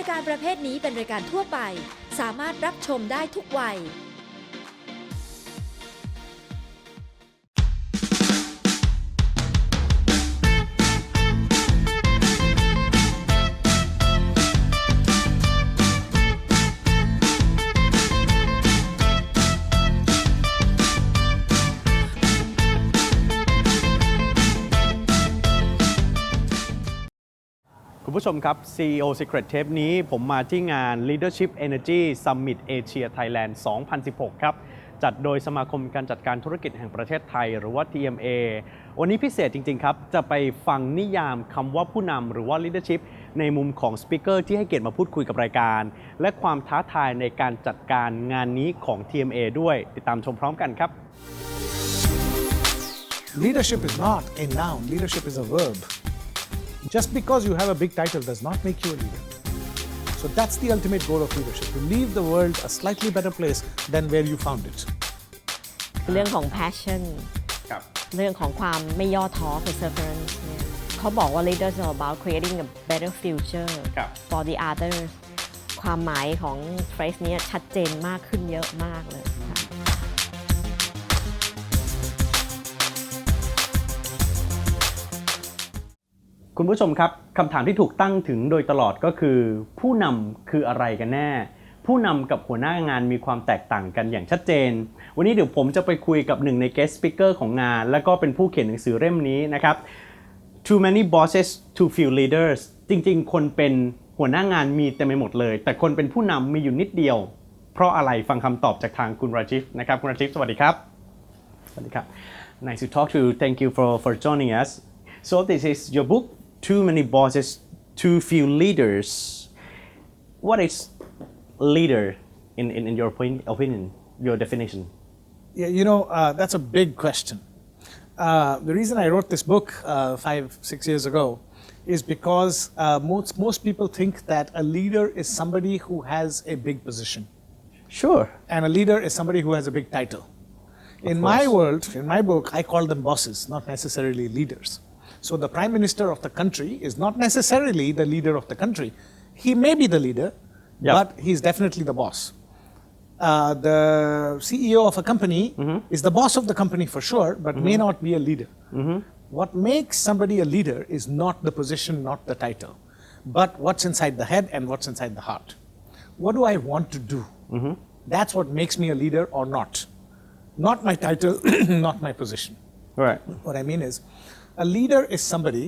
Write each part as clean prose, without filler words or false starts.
ายการประเภทนี้เป็นรายการทั่วไปสามารถรับชมได้ทุกวัยคุณผู้ชมครับ CEO Secret Tape นี้ผมมาที่งาน Leadership Energy Summit Asia Thailand 2016 ครับจัดโดยสมาคมการจัดการธุรกิจแห่งประเทศไทยหรือว่า TMA วันนี้พิเศษจริงๆครับจะไปฟังนิยามคำว่าผู้นำหรือว่า Leadership ในมุมของสปีกเกอร์ที่ให้เกียรติมาพูดคุยกับรายการและความท้าทายในการจัดการงานนี้ของ TMA ด้วยติดตามชมพร้อมกันครับ Leadership is not a noun, leadership is a verb. Just because you have a big title does not make you a leader. So that's the ultimate goal of leadership, to leave the world a slightly better place than where you found it. เรื่องของ passion เรื่องของความไม่ย่อท้อ perseverance เนี่ยเขาบอกว่า leaders are about creating a better future for the others ความหมายของ phrase นี้ชัดเจนมากขึ้นเยอะมากเลยค่ะคุณผู้ชมครับคำถามที่ถูกตั้งถึงโดยตลอดก็คือผู้นำคืออะไรกันแน่ผู้นำกับหัวหน้างานมีความแตกต่างกันอย่างชัดเจนวันนี้เดี๋ยวผมจะไปคุยกับหนึ่งใน guest speaker ของงานแล้วก็เป็นผู้เขียนหนังสือเล่มนี้นะครับ Too many bosses too few leaders จริงๆคนเป็นหัวหน้างานมีเต็มไปหมดเลยแต่คนเป็นผู้นำมีอยู่นิดเดียวเพราะอะไรฟังคำตอบจากทางคุณราจิฟนะครับคุณราจิฟสวัสดีครับสวัสดีครับ Nice to talk to you. Thank you for joining us. So this is your book Too many bosses, too few leaders. What is leader in your opinion, your definition? Yeah, that's a big question. The reason I wrote this book 5-6 years ago is because most people think that a leader is somebody who has a big position. Sure. And a leader is somebody who has a big title. In my world, in my book, I call them bosses, not necessarily leaders. So the Prime Minister of the country is not necessarily the leader of the country. He may be the leader, but he's definitely the boss. The CEO of a company is the boss of the company for sure, but may not be a leader. What makes somebody a leader is not the position, not the title, but what's inside the head and what's inside the heart. What do I want to do? That's what makes me a leader or not. Not my title, not my position. Right. What I mean is, a leader is somebody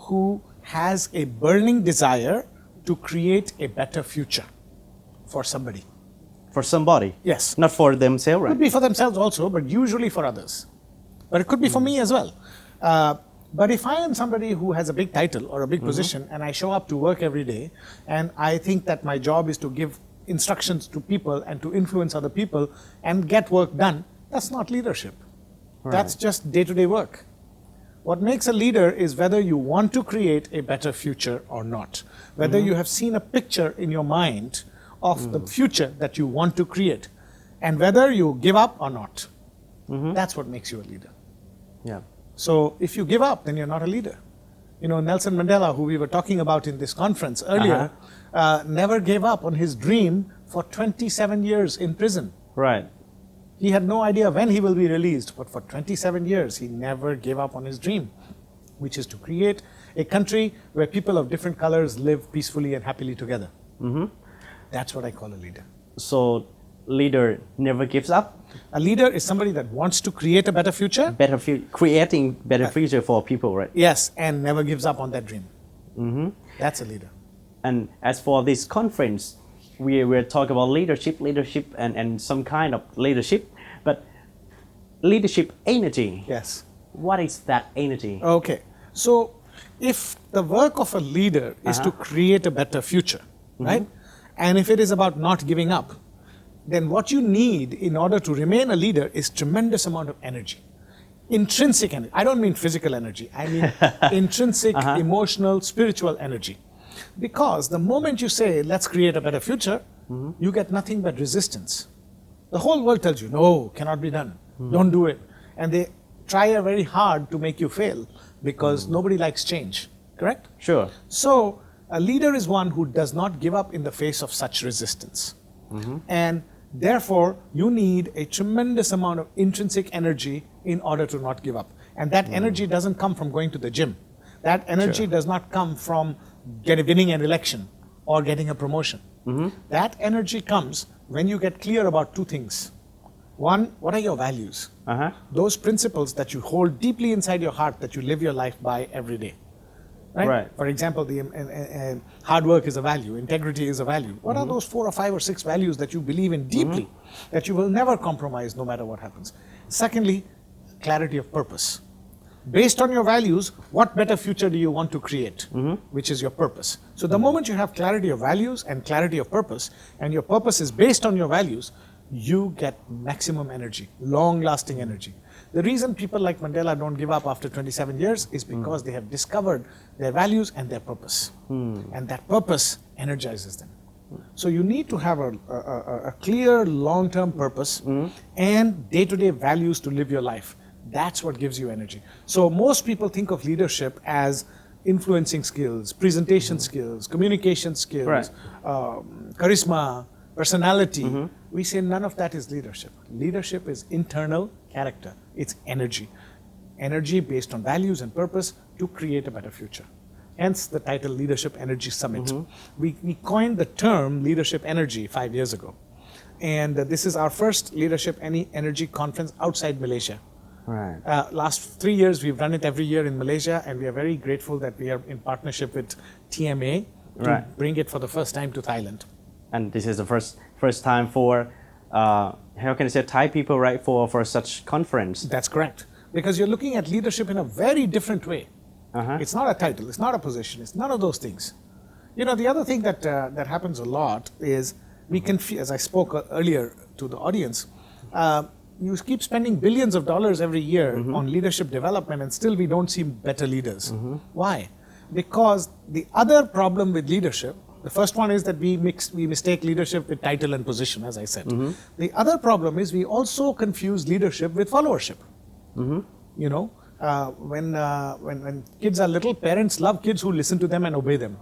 who has a burning desire to create a better future for somebody. For somebody? Yes. Not for themselves, right? It could be for themselves also, but usually for others. But it could be for me as well. But if I am somebody who has a big title or a big position and I show up to work every day and I think that my job is to give instructions to people and to influence other people and get work done, that's not leadership. Right. That's just day-to-day work. What makes a leader is whether you want to create a better future or not. Whether you have seen a picture in your mind of the future that you want to create, and whether you give up or not. That's what makes you a leader. Yeah. So if you give up, then you're not a leader. Nelson Mandela, who we were talking about in this conference earlier, never gave up on his dream for 27 years in prison. Right. He had no idea when he will be released, but for 27 years, he never gave up on his dream, which is to create a country where people of different colors live peacefully and happily together. That's what I call a leader. So, leader never gives up? A leader is somebody that wants to create a better future. Creating better future for people, right? Yes, and never gives up on that dream. That's a leader. And as for this conference, we're talking about leadership and some kind of leadership, but leadership energy. Yes. What is that energy? Okay. So if the work of a leader is to create a better future, right? And if it is about not giving up, then what you need in order to remain a leader is tremendous amount of energy. Intrinsic energy. I don't mean physical energy. I mean intrinsic, emotional, spiritual energy. Because the moment you say, let's create a better future, you get nothing but resistance. The whole world tells you, no, cannot be done. Don't do it. And they try very hard to make you fail because nobody likes change, correct? Sure. So A leader is one who does not give up in the face of such resistance. And therefore, you need a tremendous amount of intrinsic energy in order to not give up. And that energy doesn't come from going to the gym. That energy does not come from winning an election or getting a promotion. That energy comes when you get clear about two things. One, what are your values? Those principles that you hold deeply inside your heart that you live your life by every day. Right? For example, hard work is a value, integrity is a value. What are those 4 or 5 or 6 values that you believe in deeply, that you will never compromise no matter what happens? Secondly, clarity of purpose. Based on your values, what better future do you want to create, which is your purpose. So the moment you have clarity of values and clarity of purpose, and your purpose is based on your values, you get maximum energy, long-lasting energy. The reason people like Mandela don't give up after 27 years is because they have discovered their values and their purpose. And that purpose energizes them. So you need to have a clear long-term purpose and day-to-day values to live your life. That's what gives you energy. So most people think of leadership as influencing skills, presentation skills, communication skills, charisma, personality. We say none of that is leadership. Leadership is internal character. It's energy. Energy based on values and purpose to create a better future. Hence the title Leadership Energy Summit. We coined the term leadership energy 5 years ago. And this is our first leadership energy conference outside Malaysia. Last 3 years, we've done it every year in Malaysia, and we are very grateful that we are in partnership with TMA to bring it for the first time to Thailand. And this is the first time for, how can I say, Thai people, right, for such conference. That's correct. Because you're looking at leadership in a very different way. It's not a title, it's not a position, it's none of those things. You know, the other thing that happens a lot is we confuse, as I spoke earlier to the audience, you keep spending billions of dollars every year on leadership development, and still we don't see better leaders. Why? Because the other problem with leadership, the first one is that we mistake leadership with title and position, as I said. The other problem is we also confuse leadership with followership. You know, when kids are little, parents love kids who listen to them and obey them.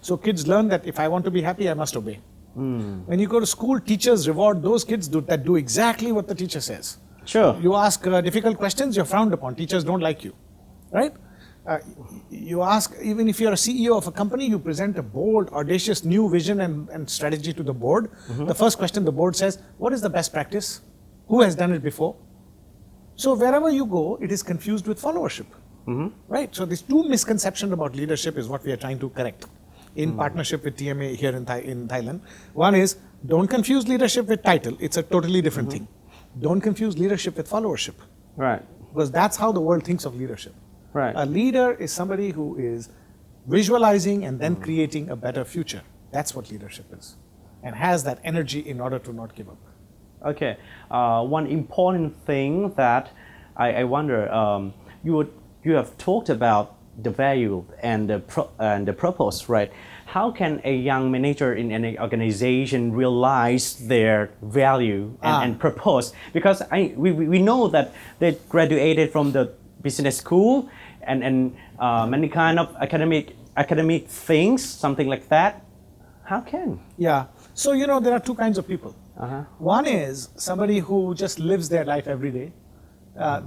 So kids learn that if I want to be happy, I must obey. When you go to school, teachers reward those kids that do exactly what the teacher says. You ask difficult questions, you're frowned upon. Teachers don't like you, right? You ask, even if you're a CEO of a company, you present a bold, audacious new vision and strategy to the board. The first question the board says, what is the best practice? Who has done it before? So wherever you go, it is confused with followership, right? So these two misconceptions about leadership is what we are trying to correct in partnership with TMA here in Thailand. One is, don't confuse leadership with title. It's a totally different thing. Don't confuse leadership with followership. Because that's how the world thinks of leadership. A leader is somebody who is visualizing and then creating a better future. That's what leadership is. And has that energy in order to not give up. Okay. One important thing that I wonder, you have talked about the value and the purpose, right? How can a young manager in an organization realize their value and purpose? Because we know that they graduated from the business school and many kind of academic things, something like that. How can? Yeah. So, you know, there are two kinds of people. One is somebody who just lives their life every day.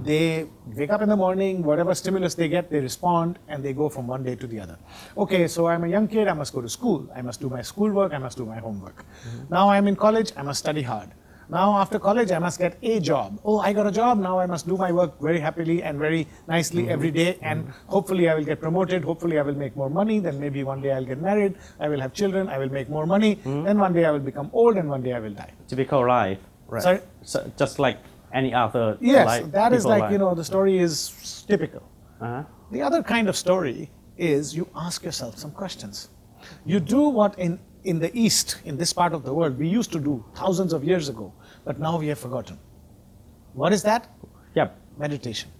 They wake up in the morning, whatever stimulus they get, they respond, and they go from one day to the other. Okay, so I'm a young kid, I must go to school. I must do my schoolwork, I must do my homework. Now I'm in college, I must study hard. Now after college, I must get a job. Oh, I got a job, now I must do my work very happily and very nicely every day, and hopefully I will get promoted, hopefully I will make more money, then maybe one day I'll get married, I will have children, I will make more money, then one day I will become old, and one day I will die. Typical life. Sorry? So just like any other life. That is like, you know, the story is typical. The other kind of story is you ask yourself some questions. You do what in the East, in this part of the world, we used to do thousands of years ago, but now we have forgotten. What is that? Meditation.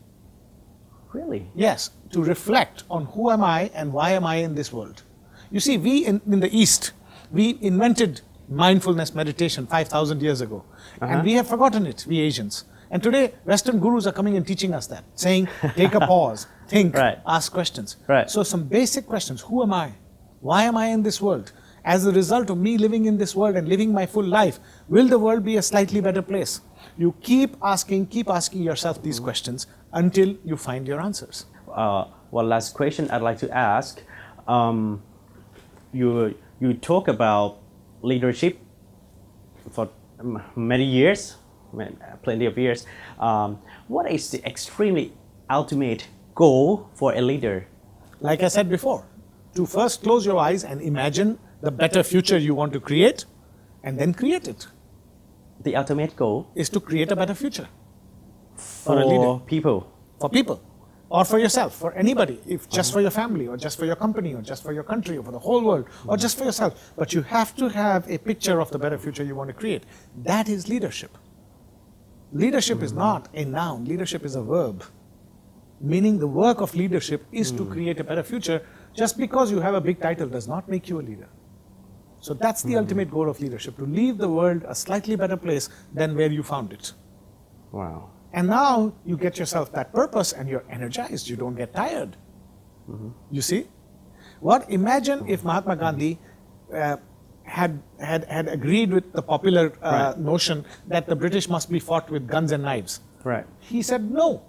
Really? Yes, to reflect on who am I and why am I in this world. You see, we in the East, we invented mindfulness meditation 5,000 years ago. And we have forgotten it, we Asians. And today, Western gurus are coming and teaching us that, saying, take a pause, think, ask questions. So some basic questions. Who am I? Why am I in this world? As a result of me living in this world and living my full life, will the world be a slightly better place? You keep asking yourself these questions until you find your answers. One last question I'd like to ask. You talk about leadership for many years, plenty of years. What is the extremely ultimate goal for a leader? Like I said before, to first close your eyes and imagine the better future you want to create, and then create it. The ultimate goal is to create a better future for a leader. For people, or for yourself, for anybody, if just for your family, or just for your company, or just for your country, or for the whole world, or just for yourself. But you have to have a picture of the better future you want to create. That is leadership. Leadership is not a noun. Leadership is a verb. Meaning the work of leadership is to create a better future. Just because you have a big title does not make you a leader. So that's the ultimate goal of leadership, to leave the world a slightly better place than where you found it. Wow. And now you get yourself that purpose and you're energized, you don't get tired. You see? Imagine if Mahatma Gandhi had agreed with the popular notion that the British must be fought with guns and knives. Right. He said, no,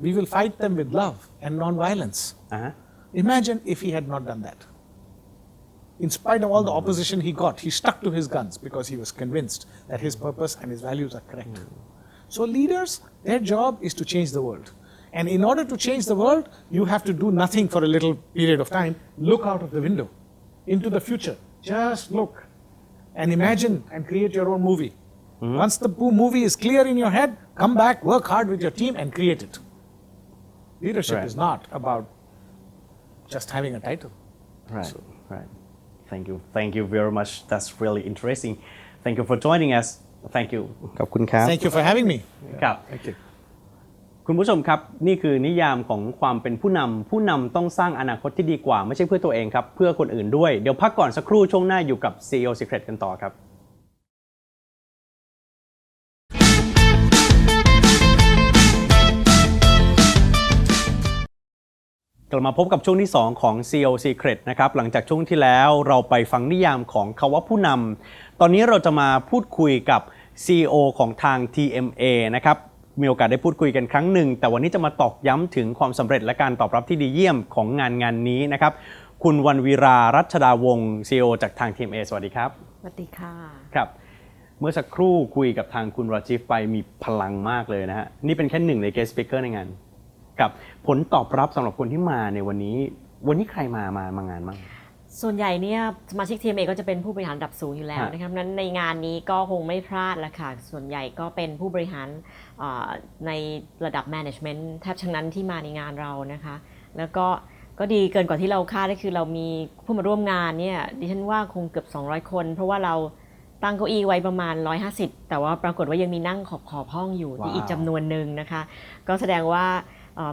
we will fight them with love and non-violence. Imagine if he had not done that. In spite of all the opposition he got, he stuck to his guns because he was convinced that his purpose and his values are correct. So leaders, their job is to change the world. And in order to change the world, you have to do nothing for a little period of time. Look out of the window into the future. Just look and imagine and create your own movie. Once the movie is clear in your head, come back, work hard with your team and create it. Leadership is not about just having a title. Right. Thank you very much. That's really interesting. Thank you for joining us. Thank you. ขอบคุณครับ Thank you for having me. ครับ Thank you. คุณผู้ชมครับนี่คือนิยามของความเป็นผู้นำต้องสร้างอนาคตที่ดีกว่าไม่ใช่เพื่อตัวเองครับเพื่อคนอื่นด้วยเดี๋ยวพักก่อนสักครู่ช่วงหน้าอยู่กับ CEO Secret กันต่อครับกลับมาพบกับช่วงที่2ของ CEO Secret นะครับหลังจากช่วงที่แล้วเราไปฟังนิยามของคำว่าผู้นำตอนนี้เราจะมาพูดคุยกับ CEO ของทาง TMA นะครับมีโอกาสได้พูดคุยกันครั้งหนึ่งแต่วันนี้จะมาตอกย้ำถึงความสำเร็จและการตอบรับที่ดีเยี่ยมของงานนี้นะครับคุณวันวีรารัชดาวงศ์ CEO จากทาง TMA สวัสดีครับสวัสดีค่ะครับเมื่อสักครู่คุยกับทางคุณราจีฟไปมีพลังมากเลยนะฮะนี่เป็นแค่หนึ่งใน guest speaker ในงานกับผลตอบรับสำหรับคนที่มาในวันนี้ใครมางานบ้างส่วนใหญ่เนี่ยสมาชิก TMA ก็จะเป็นผู้บริหารระดับสูงอยู่แล้วนะครับนั้นในงานนี้ก็คงไม่พลาดละค่ะส่วนใหญ่ก็เป็นผู้บริหารในระดับ management แทบทั้งนั้นที่มาในงานเรานะคะแล้วก็ดีเกินกว่าที่เราคาดก็คือเรามีผู้มาร่วมงานเนี่ยดิฉันว่าคงเกือบ200คนเพราะว่าเราตั้งเก้าอี้ไว้ประมาณ150แต่ว่าปรากฏว่ายังมีนั่งขอบห้องอยู่ที่อีกจำนวนหนึ่งนะคะก็แสดงว่า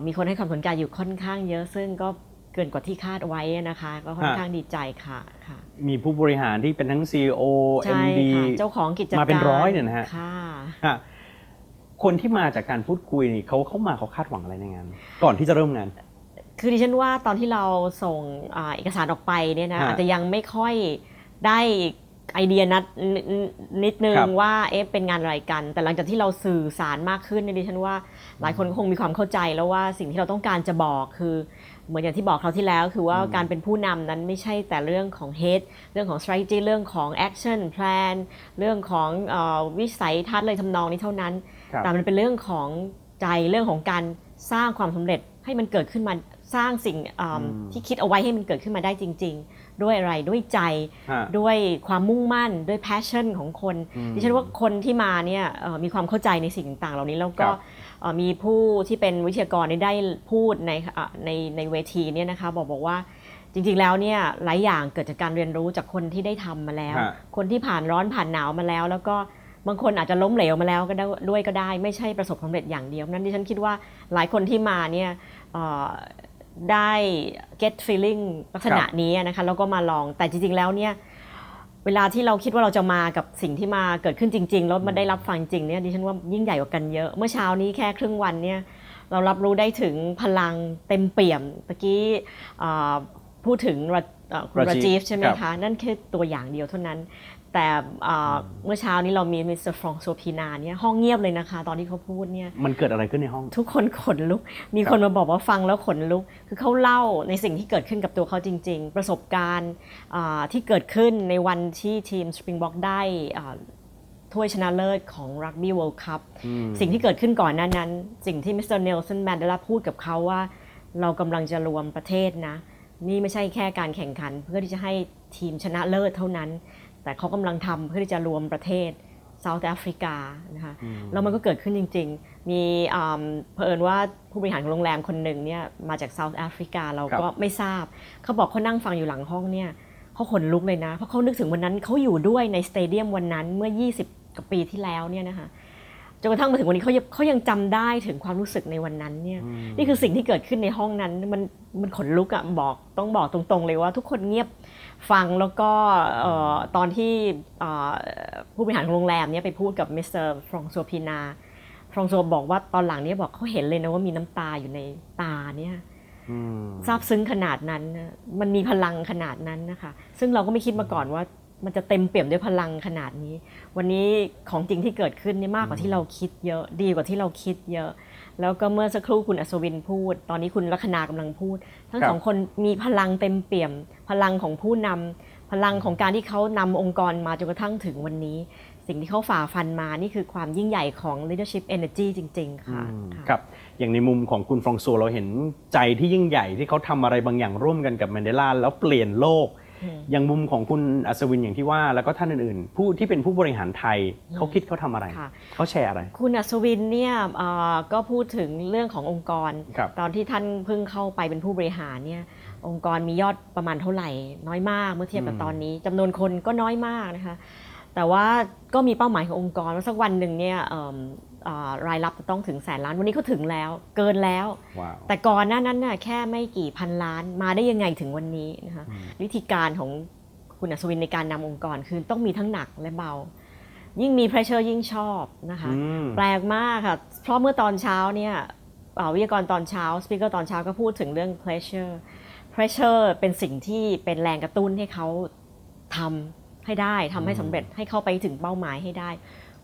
มีคนให้ความสนใจอยู่ค่อนข้างเยอะซึ่งก็เกินกว่าที่คาดไว้นะคะก็ค่อนข้างดีใจค่ะมีผู้บริหารที่เป็นทั้ง CEO MD เจ้าของกิจการมาเป็นร้อยเนี่ยนะฮะค่ะคนที่มาจากการพูดคุยนี่เขาคาดหวังอะไรในงานก่อนที่จะเริ่มงานคือดิฉันว่าตอนที่เราส่งเอกสารออกไปเนี่ยนะอาจจะยังไม่ค่อยได้ไอเดียนิดนึงว่าเป็นงานอะไรกันแต่หลังจากที่เราสื่อสารมากขึ้นดิฉันว่าหลายคนคงมีความเข้าใจแล้วว่าสิ่งที่เราต้องการจะบอกคือเหมือนอย่างที่บอกคราวที่แล้วคือว่าการเป็นผู้นำนั้นไม่ใช่แต่เรื่องของ head เรื่องของ strategy เรื่องของ action plan เรื่องของวิสัยทัศน์เลยทำนองนี้เท่านั้นแต่มันเป็นเรื่องของใจเรื่องของการสร้างความสำเร็จให้มันเกิดขึ้นมาสร้างสิ่งที่คิดเอาไว้ให้มันเกิดขึ้นมาได้จริงๆด้วยอะไรด้วยใจด้วยความมุ่งมั่นด้วย passion ของคนดิฉันว่าคนที่มาเนี่ยมีความเข้าใจในสิ่งต่างๆเหล่านี้แล้วก็มีผู้ที่เป็นวิทยากรได้พูดในเวทีเนี่ยนะคะบอกว่าจริงๆแล้วเนี่ยหลายอย่างเกิดจากการเรียนรู้จากคนที่ได้ทำมาแล้วคนที่ผ่านร้อนผ่านหนาวมาแล้วแล้วก็บางคนอาจจะล้มเหลวมาแล้วก็ได้ไม่ใช่ประสบความสำเร็จอย่างเดียวนั้นดิฉันคิดว่าหลายคนที่มาเนี่ยได้ get feeling ลักษณะนี้นะคะแล้วก็มาลองแต่จริงๆแล้วเนี่ยเวลาที่เราคิดว่าเราจะมากับสิ่งที่มาเกิดขึ้นจริงๆแล้วมันได้รับฟังจริงเนี่ยดิฉันว่ายิ่งใหญ่กว่ากันเยอะเมื่อเช้านี้แค่ครึ่งวันเนี่ยเรารับรู้ได้ถึงพลังเต็มเปี่ยมตะกี้พูดถึง คุณราจีฟใช่ไหมคะนั่นแค่ตัวอย่างเดียวเท่านั้นแต่เมื่อเช้านี้เรามีมิสเตอร์ฟรองโซพีนาเนี่ยห้องเงียบเลยนะคะตอนที่เขาพูดเนี่ยมันเกิดอะไรขึ้นในห้องทุกคนขนลุกมีคนมาบอกว่าฟังแล้วขนลุกคือเขาเล่าในสิ่งที่เกิดขึ้นกับตัวเขาจริงๆประสบการณ์ที่เกิดขึ้นในวันที่ทีม Springbok ได้ถ้วยชนะเลิศของรักบี้เวิลด์คัพสิ่งที่เกิดขึ้นก่อนหน้านั้นสิ่งที่มิสเตอร์เนลสันแมนเดลาพูดกับเขาว่าเรากำลังจะรวมประเทศนะนี่ไม่ใช่แค่การแข่งขันเพื่อที่จะให้ทีมชนะเลิศเท่านั้นแต่เขากำลังทำเพื่อที่จะรวมประเทศเซาท์แอฟริกานะคะแล้วมันก็เกิดขึ้นจริงๆมีเผอิญว่าผู้บริหารของโรงแรมคนหนึ่งเนี่ยมาจากเซาท์แอฟริกาเราก็ไม่ทราบเขาบอกเขานั่งฟังอยู่หลังห้องเนี่ยเขาขนลุกเลยนะเพราะเขานึกถึงวันนั้นเขาอยู่ด้วยในสเตเดียมวันนั้นเมื่อ20กว่าปีที่แล้วเนี่ยนะคะจนกระทั่งมาถึงวันนี้เขายังจำได้ถึงความรู้สึกในวันนั้นเนี่ยนี่คือสิ่งที่เกิดขึ้นในห้องนั้นมันขนลุกอะต้องบอกตรงๆเลยว่าทุกคนเงียบฟังแล้วก็ตอนที่ผู้บริหารของโรงแรมเนี่ยไปพูดกับมิสเตอร์ฟรองโซพีนาฟรองโซบอกว่าตอนหลังเนี่ยบอกเขาเห็นเลยนะว่ามีน้ำตาอยู่ในตาเนี่ยซาบซึ้งขนาดนั้นมันมีพลังขนาดนั้นนะคะซึ่งเราก็ไม่คิดมาก่อนว่ามันจะเต็มเปี่ยมด้วยพลังขนาดนี้วันนี้ของจริงที่เกิดขึ้นนี่มากกว่าที่เราคิดเยอะดีกว่าที่เราคิดเยอะแล้วก็เมื่อสักครู่คุณอัศวินพูดตอนนี้คุณลัคนากำลังพูดทั้งสองคนมีพลังเต็มเปี่ยมพลังของผู้นำพลังของการที่เขานำองค์กรมาจนกระทั่งถึงวันนี้สิ่งที่เขาฝ่าฟันมานี่คือความยิ่งใหญ่ของ leadership energy จริงๆค่ะครับอย่างในมุมของคุณฟรองโซเราเห็นใจที่ยิ่งใหญ่ที่เขาทำอะไรบางอย่างร่วมกันกับแมนเดลาแล้วเปลี่ยนโลกอย่างมุมของคุณอัศวินอย่างที่ว่าแล้วก็ท่านอื่นๆผู้ที่เป็นผู้บริหารไทยเขาคิดเขาทำอะไรเขาแชร์อะไรคุณอัศวินเนี่ยก็พูดถึงเรื่องขององค์กรตอนที่ท่านเพิ่งเข้าไปเป็นผู้บริหารเนี่ยองค์กรมียอดประมาณเท่าไหร่น้อยมากเมื่อเทียบกับตอนนี้จำนวนคนก็น้อยมากนะคะแต่ว่าก็มีเป้าหมายขององค์กรว่าสักวันหนึ่งเนี่ยรายรับจะต้องถึง100,000 ล้านวันนี้เขาถึงแล้วเกินแล้ว wow. แต่ก่อนหน้านั้นน่ะแค่ไม่กี่พันล้านมาได้ยังไงถึงวันนี้นะคะวิธีการของคุณอัศวินในการนำองค์กรคือต้องมีทั้งหนักและเบายิ่งมี pressure ยิ่งชอบนะคะแปลกมากค่ะเพราะเมื่อตอนเช้าเนี่ยวิทยากรตอนเช้าสปีกเกอร์ตอนเช้าก็พูดถึงเรื่อง pressure เป็นสิ่งที่เป็นแรงกระตุ้นให้เขาทำให้ได้ทำให้สำเร็จให้เข้าไปถึงเป้าหมายให้ได้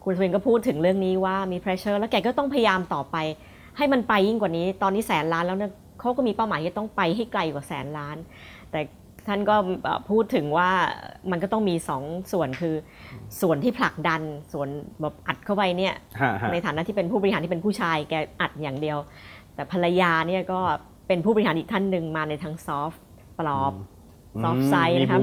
คุณสวินก็พูดถึงเรื่องนี้ว่ามี pressure แล้วแกก็ต้องพยายามต่อไปให้มันไปยิ่งกว่านี้ตอนนี้100,000 ล้านแล้วเนี่ยเขาก็มีเป้าหมายที่ต้องไปให้ไกลกว่า100,000 ล้านแต่ท่านก็พูดถึงว่ามันก็ต้องมี2ส่วนคือส่วนที่ผลักดันส่วนแบบอัดเข้าไปเนี่ยในฐานะที่เป็นผู้บริหารที่เป็นผู้ชายแกอัดอย่างเดียวแต่ภรรยาเนี่ยก็เป็นผู้บริหารอีกท่านหนึ่งมาในทางซอฟต์ปลอบซอฟต์ไซด์นะคะ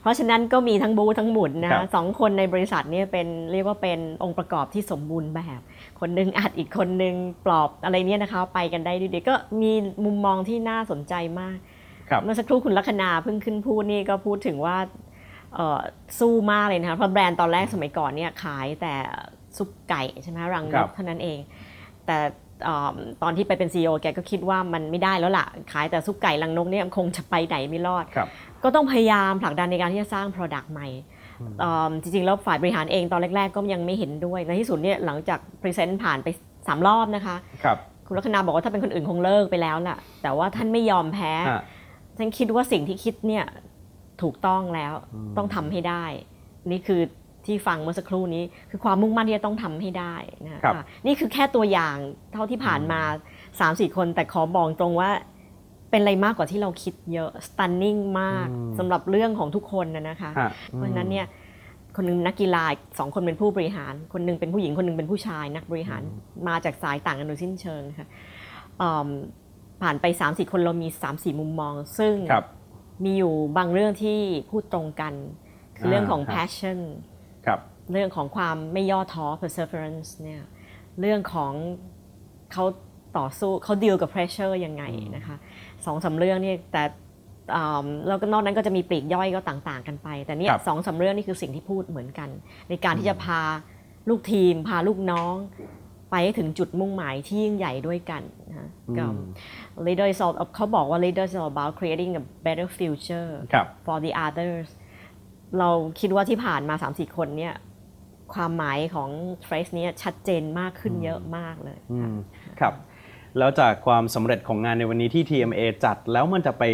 เพราะฉะนั้นก็มีทั้งบูทั้งหมุนนะ2คนในบริษัทเนี่ยเป็นเรียกว่าเป็นองค์ประกอบที่สมบูรณ์แบบคนนึงอัดอีกคนนึงปลอบอะไรเนี่ยนะคะไปกันได้ดีๆก็มีมุมมองที่น่าสนใจมากเมื่อสักครู่คุณลัคนาเพิ่งขึ้นพูดนี่ก็พูดถึงว่าสู้มากเลยนะคะเพราะแบรนด์ตอนแรกสมัยก่อนเนี่ยขายแต่ซุปไก่ใช่ไหมรังนกเท่านั้นเองแต่ตอนที่ไปเป็น CEO แกก็คิดว่ามันไม่ได้แล้วล่ะขายแต่ซุปไก่รังนกเนี่ยคงจะไปไหนไม่รอดก็ต้องพยายามผลักดันในการที่จะสร้าง Product ใหม่จริงๆแล้วฝ่ายบริหารเองตอนแรกๆก็ยังไม่เห็นด้วยในที่สุดเนี่ยหลังจาก Present ผ่านไป3 รอบนะคะคุณลัคนาบอกว่าถ้าเป็นคนอื่นคงเลิกไปแล้วล่ะแต่ว่าท่านไม่ยอมแพ้ท่านคิดว่าสิ่งที่คิดเนี่ยถูกต้องแล้วต้องทำให้ได้นี่คือที่ฟังเมื่อสักครู่นี้คือความมุ่งมั่นที่จะต้องทำให้ได้นะคะนี่คือแค่ตัวอย่างเท่าที่ผ่านมา 3-4 คนแต่ขอบอกตรงว่าเป็นอะไรมากกว่าที่เราคิดเยอะ stunning มากสำหรับเรื่องของทุกคนนะคะเพราะฉะนั้นเนี่ยคนนึงนักกีฬา2 คนเป็นผู้บริหารคนนึงเป็นผู้หญิงคนนึงเป็นผู้ชายนักบริหารมาจากสายต่างกันโดยสิ้นเชิงค่ะผ่านไป 3-4 คนเรามี 3-4 มุมมองซึ่งมีอยู่บางเรื่องที่พูดตรงกันคือเรื่องของ passionเรื่องของความไม่ย่อท้อ perseverance เนี่ยเรื่องของเขาต่อสู้เขาดีลกับ pressure ยังไงนะคะ2-3 เรื่องนี่แต่แล้วก็นอกนั้นก็จะมีปลีกย่อยก็ต่างๆกันไปแต่เนี่ย2-3 เรื่องนี่คือสิ่งที่พูดเหมือนกันในการที่จะพาลูกทีมพาลูกน้องไปให้ถึงจุดมุ่งหมายที่ยิ่งใหญ่ด้วยกันนะก็ leader is all เขาบอกว่า leader is all about creating a better future for the othersเราคิดว่าที่ผ่านมา 3-4 คนเนี่ยความหมายของเฟรสนี้ชัดเจนมากขึ้นเยอะมากเลยครับ แล้วจากความสำเร็จของงานในวันนี้ที่ TMA จัดแล้วมันจะไป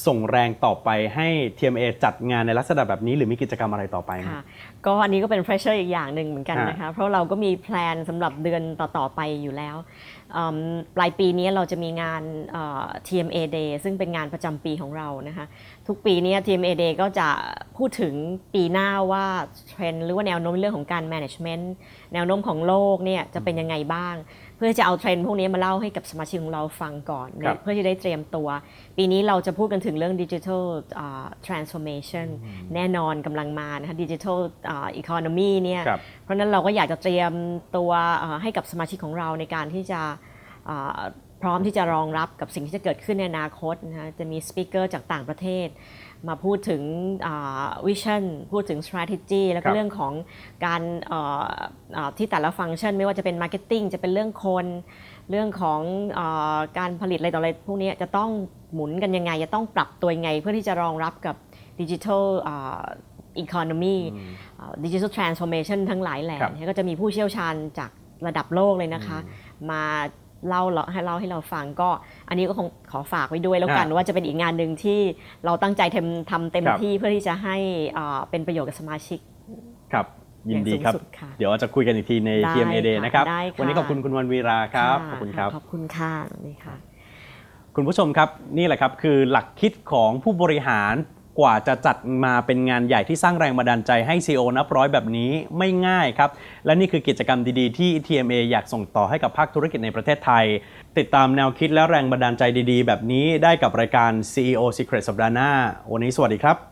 ส่งแรงต่อไปให้ TMA จัดงานในลักษณะแบบนี้หรือมีกิจกรรมอะไรต่อไปค่ะก็อันนี้ก็เป็น pressure อีกอย่างหนึ่งเหมือนกันนะคะเพราะเราก็มีแพลนสำหรับเดือนต่อๆไปอยู่แล้วปลายปีนี้เราจะมีงาน TMA Day ซึ่งเป็นงานประจำปีของเรานะคะทุกปีนี้ TMA Day ก็จะพูดถึงปีหน้าว่าเทรนด์หรือว่าแนวโน้มเรื่องของการ management แนวโน้มของโลกเนี่ยจะเป็นยังไงบ้างเพื่อจะเอาเทรนด์พวกนี้มาเล่าให้กับสมาชิกของเราฟังก่อนเพื่อที่ได้เตรียมตัวปีนี้เราจะพูดกันถึงเรื่อง digital transformation แน่นอนกำลังมานะคะ digital economy เนี่ยเพราะนั้นเราก็อยากจะเตรียมตัวให้กับสมาชิกของเราในการที่จะพร้อมที่จะรองรับกับสิ่งที่จะเกิดขึ้นในอนาคตนะคะจะมีสปีกเกอร์จากต่างประเทศมาพูดถึงวิชั่นพูดถึง strategy แล้วก็เรื่องของการที่แต่ละฟังก์ชันไม่ว่าจะเป็น marketing จะเป็นเรื่องคนเรื่องของการผลิตอะไรต่ออะไรพวกนี้จะต้องหมุนกันยังไงจะต้องปรับตัวยังไงเพื่อที่จะรองรับกับ digital economy digital transformation ทั้งหลายแหล่ก็จะมีผู้เชี่ยวชาญจากระดับโลกเลยนะคะมาเล่าให้เราฟังก็อันนี้ก็คงขอฝากไว้ด้วยแล้วกันว่าจะเป็นอีกงานหนึ่งที่เราตั้งใจทำเต็มที่เพื่อที่จะให้เป็นประโยชน์กับสมาชิกครับยินดีครับเดี๋ยวจะคุยกันอีกทีใน TMA Day นะครับวันนี้ขอบคุณคุณวันวีราครับขอบคุณครับขอบคุณค่ะนี่ค่ะคุณผู้ชมครับนี่แหละครับคือหลักคิดของผู้บริหารกว่าจะจัดมาเป็นงานใหญ่ที่สร้างแรงบันดาลใจให้ CEO นับร้อยแบบนี้ไม่ง่ายครับและนี่คือกิจกรรมดีๆที่ TMA อยากส่งต่อให้กับภาคธุรกิจในประเทศไทยติดตามแนวคิดและแรงบันดาลใจดีๆแบบนี้ได้กับรายการ CEO Secret สัปดาห์หน้าวันนี้สวัสดีครับ